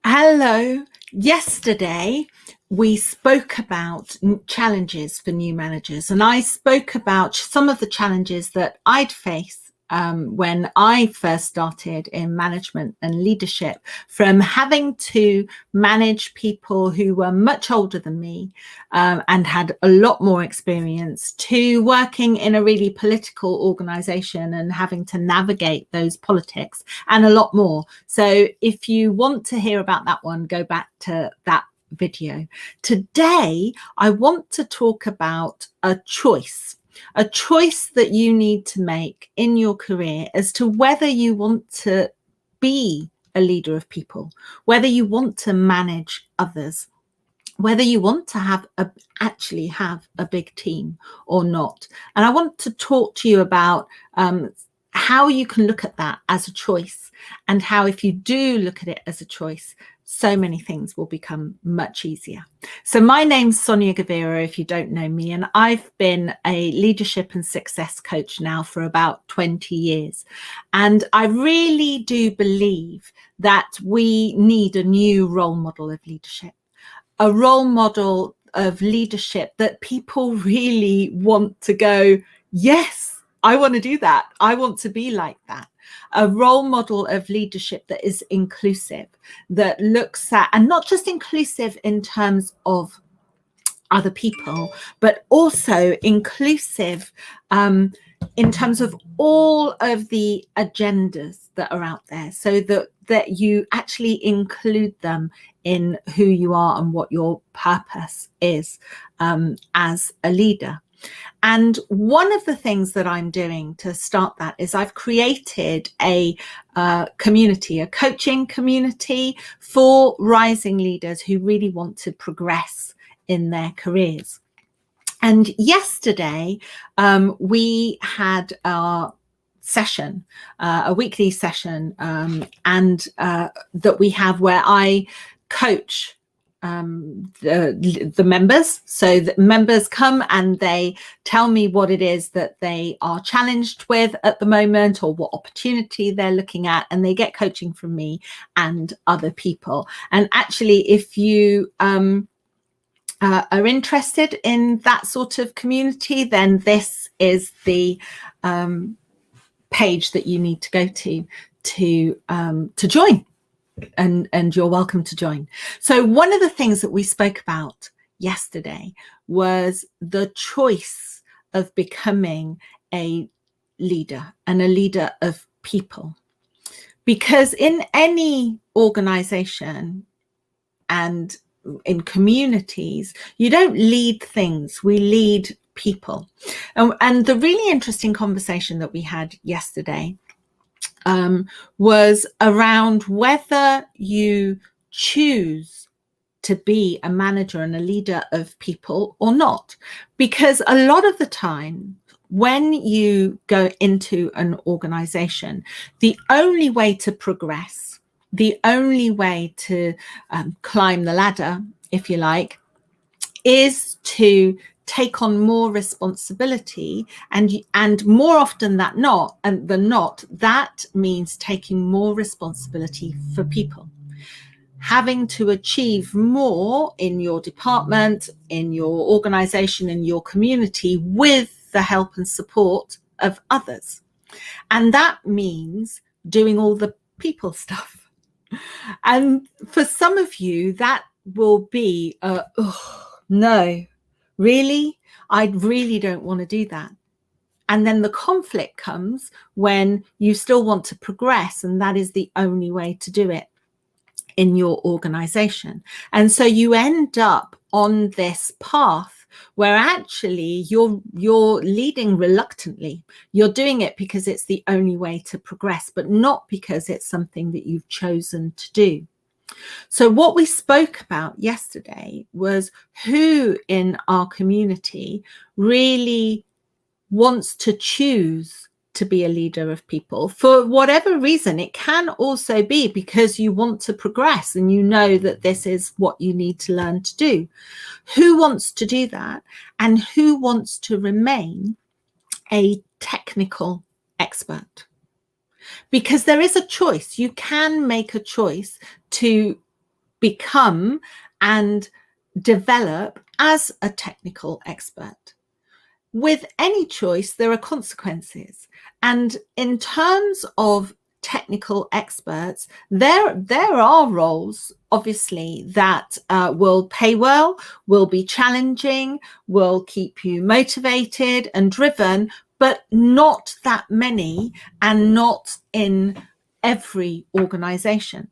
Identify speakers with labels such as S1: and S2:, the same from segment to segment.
S1: Hello. Yesterday, we spoke about challenges for new managers, and I spoke about some of the challenges that I'd face when I first started in management and leadership, from having to manage people who were much older than me and had a lot more experience, to working in a really political organization and having to navigate those politics and a lot more. So if you want to hear about that one, go back to that video. Today, I want to talk about a choice that you need to make in your career as to whether you want to be a leader of people, whether you want to manage others, whether you want to actually have a big team or not. And I want to talk to you about how you can look at that as a choice, and how, if you do look at it as a choice, so many things will become much easier. So my name's Sonia Gavira, if you don't know me, and I've been a leadership and success coach now for about 20 years. And I really do believe that we need a new role model of leadership, a role model of leadership that people really want to go, yes, I want to do that. I want to be like that. A role model of leadership that is inclusive, that looks at, and not just inclusive in terms of other people, but also inclusive in terms of all of the agendas that are out there, so that you actually include them in who you are and what your purpose is as a leader. And one of the things that I'm doing to start that is I've created a community, a coaching community for rising leaders who really want to progress in their careers. And yesterday, we had our session, a weekly session, and that we have, where I coach the members. So the members come and they tell me what it is that they are challenged with at the moment, or what opportunity they're looking at, and they get coaching from me and other people. And actually, if you are interested in that sort of community, then this is the page that you need to go to join. And you're welcome to join. So one of the things that we spoke about yesterday was the choice of becoming a leader, and a leader of people. Because in any organization and in communities, you don't lead things, we lead people. And the really interesting conversation that we had yesterday was around whether you choose to be a manager and a leader of people or not. Because a lot of the time, when you go into an organization, the only way to progress, the only way to climb the ladder, if you like, is to take on more responsibility, and more often than not, that means taking more responsibility for people, having to achieve more in your department, in your organization, in your community, with the help and support of others. And that means doing all the people stuff. And for some of you, that will be no, really, I really don't want to do that. And then the conflict comes when you still want to progress, and that is the only way to do it in your organization. And so you end up on this path where actually you're leading reluctantly. You're doing it because it's the only way to progress, but not because it's something that you've chosen to do. So what we spoke about yesterday was who in our community really wants to choose to be a leader of people for whatever reason. It can also be because you want to progress and you know that this is what you need to learn to do. Who wants to do that, and who wants to remain a technical expert? Because there is a choice. You can make a choice to become and develop as a technical expert. With any choice, there are consequences. And in terms of technical experts, there are roles, obviously, that will pay well, will be challenging, will keep you motivated and driven, but not that many, and not in every organization.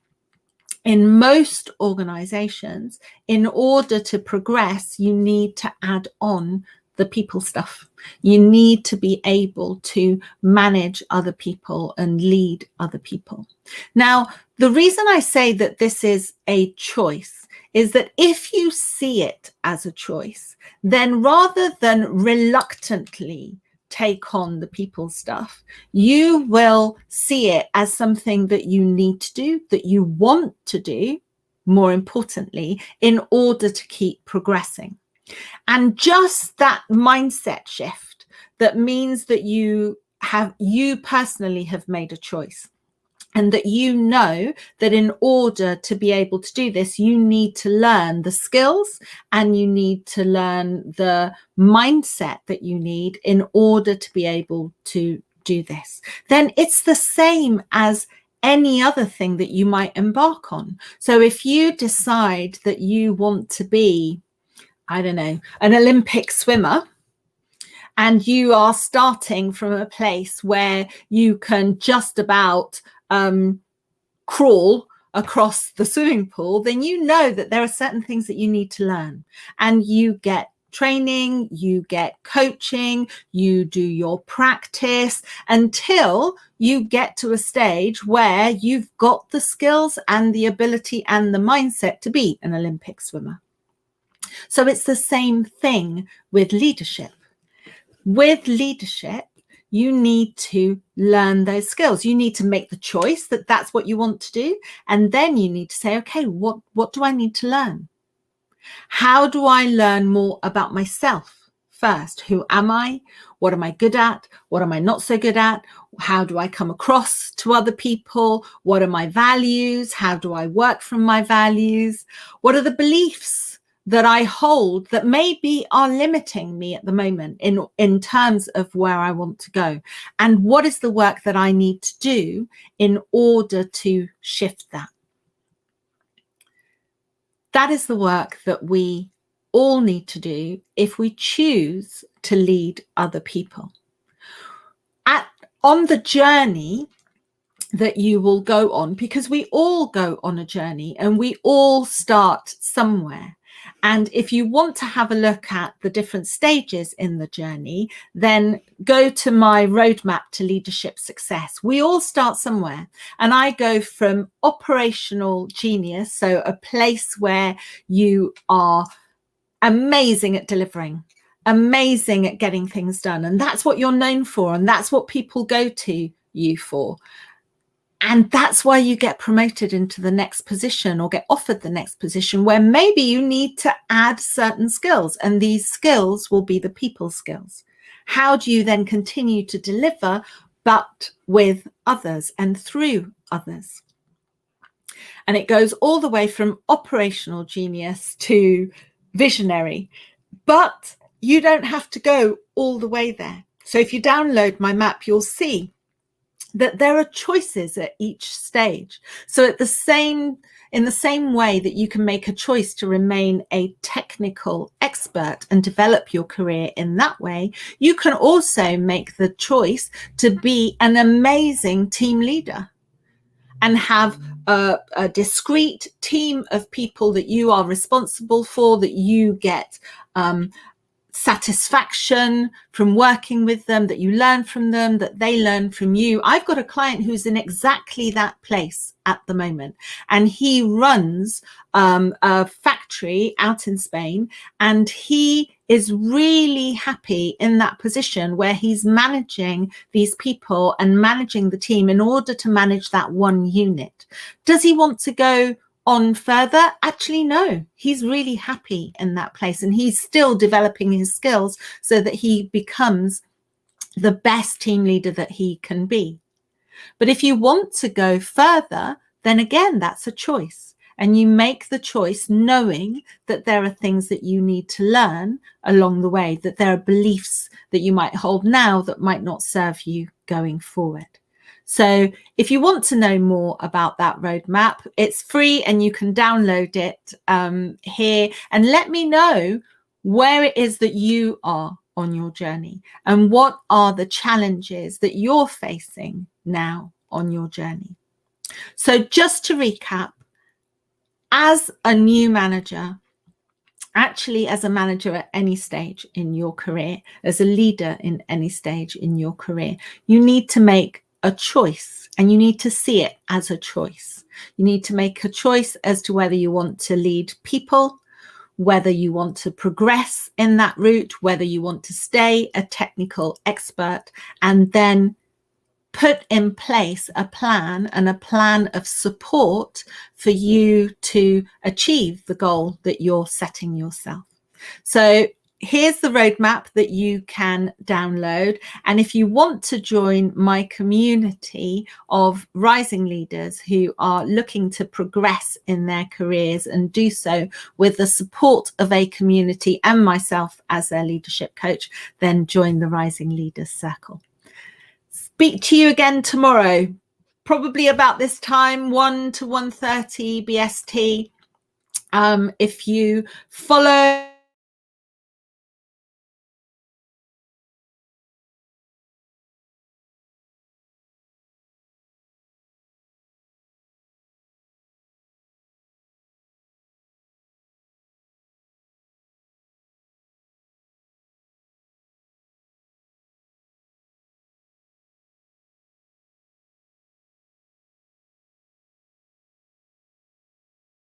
S1: In most organizations, in order to progress, you need to add on the people stuff. You need to be able to manage other people and lead other people. Now, the reason I say that this is a choice is that if you see it as a choice, then rather than reluctantly take on the people stuff, you will see it as something that you need to do, that you want to do, more importantly, in order to keep progressing. And just that mindset shift, that means that you personally have made a choice, and that you know that in order to be able to do this, you need to learn the skills and you need to learn the mindset that you need in order to be able to do this. Then it's the same as any other thing that you might embark on. So if you decide that you want to be, I don't know, an Olympic swimmer, and you are starting from a place where you can just about crawl across the swimming pool, then you know that there are certain things that you need to learn, and you get training, you get coaching, you do your practice until you get to a stage where you've got the skills and the ability and the mindset to be an Olympic swimmer. So it's the same thing with leadership. With leadership, you need to learn those skills. You need to make the choice that that's what you want to do. And then you need to say, okay, what do I need to learn? How do I learn more about myself first? Who am I? What am I good at? What am I not so good at? How do I come across to other people? What are my values? How do I work from my values? What are the beliefs that I hold that maybe are limiting me at the moment in terms of where I want to go? And what is the work that I need to do in order to shift that? That is the work that we all need to do if we choose to lead other people. On the journey that you will go on, because we all go on a journey and we all start somewhere. And if you want to have a look at the different stages in the journey, then go to my roadmap to leadership success. We all start somewhere. And I go from operational genius, so a place where you are amazing at delivering, amazing at getting things done. And that's what you're known for. And that's what people go to you for. And that's why you get promoted into the next position or get offered the next position, where maybe you need to add certain skills. And these skills will be the people skills. How do you then continue to deliver, but with others and through others? And it goes all the way from operational genius to visionary. But you don't have to go all the way there. So if you download my map, you'll see that there are choices at each stage. So in the same way that you can make a choice to remain a technical expert and develop your career in that way, you can also make the choice to be an amazing team leader and have a discrete team of people that you are responsible for, that you get satisfaction from working with them, that you learn from them, that they learn from you. I've got a client who's in exactly that place at the moment, and he runs a factory out in Spain, and he is really happy in that position where he's managing these people and managing the team in order to manage that one unit. Does he want to go on further? Actually, no, he's really happy in that place, and he's still developing his skills so that he becomes the best team leader that he can be. But if you want to go further, then again, that's a choice. and you make the choice knowing that there are things that you need to learn along the way, that there are beliefs that you might hold now that might not serve you going forward. So if you want to know more about that roadmap, it's free and you can download it here, and let me know where it is that you are on your journey and what are the challenges that you're facing now on your journey. So just to recap, as a new manager, actually as a manager at any stage in your career, as a leader in any stage in your career, you need to make a choice, and you need to see it as a choice. You need to make a choice as to whether you want to lead people, whether you want to progress in that route, whether you want to stay a technical expert, and then put in place a plan and a plan of support for you to achieve the goal that you're setting yourself. So here's the roadmap that you can download. And if you want to join my community of rising leaders who are looking to progress in their careers and do so with the support of a community and myself as their leadership coach, then join the Rising Leaders Circle. Speak to you again tomorrow, probably about this time, 1 to 1:30 BST. If you follow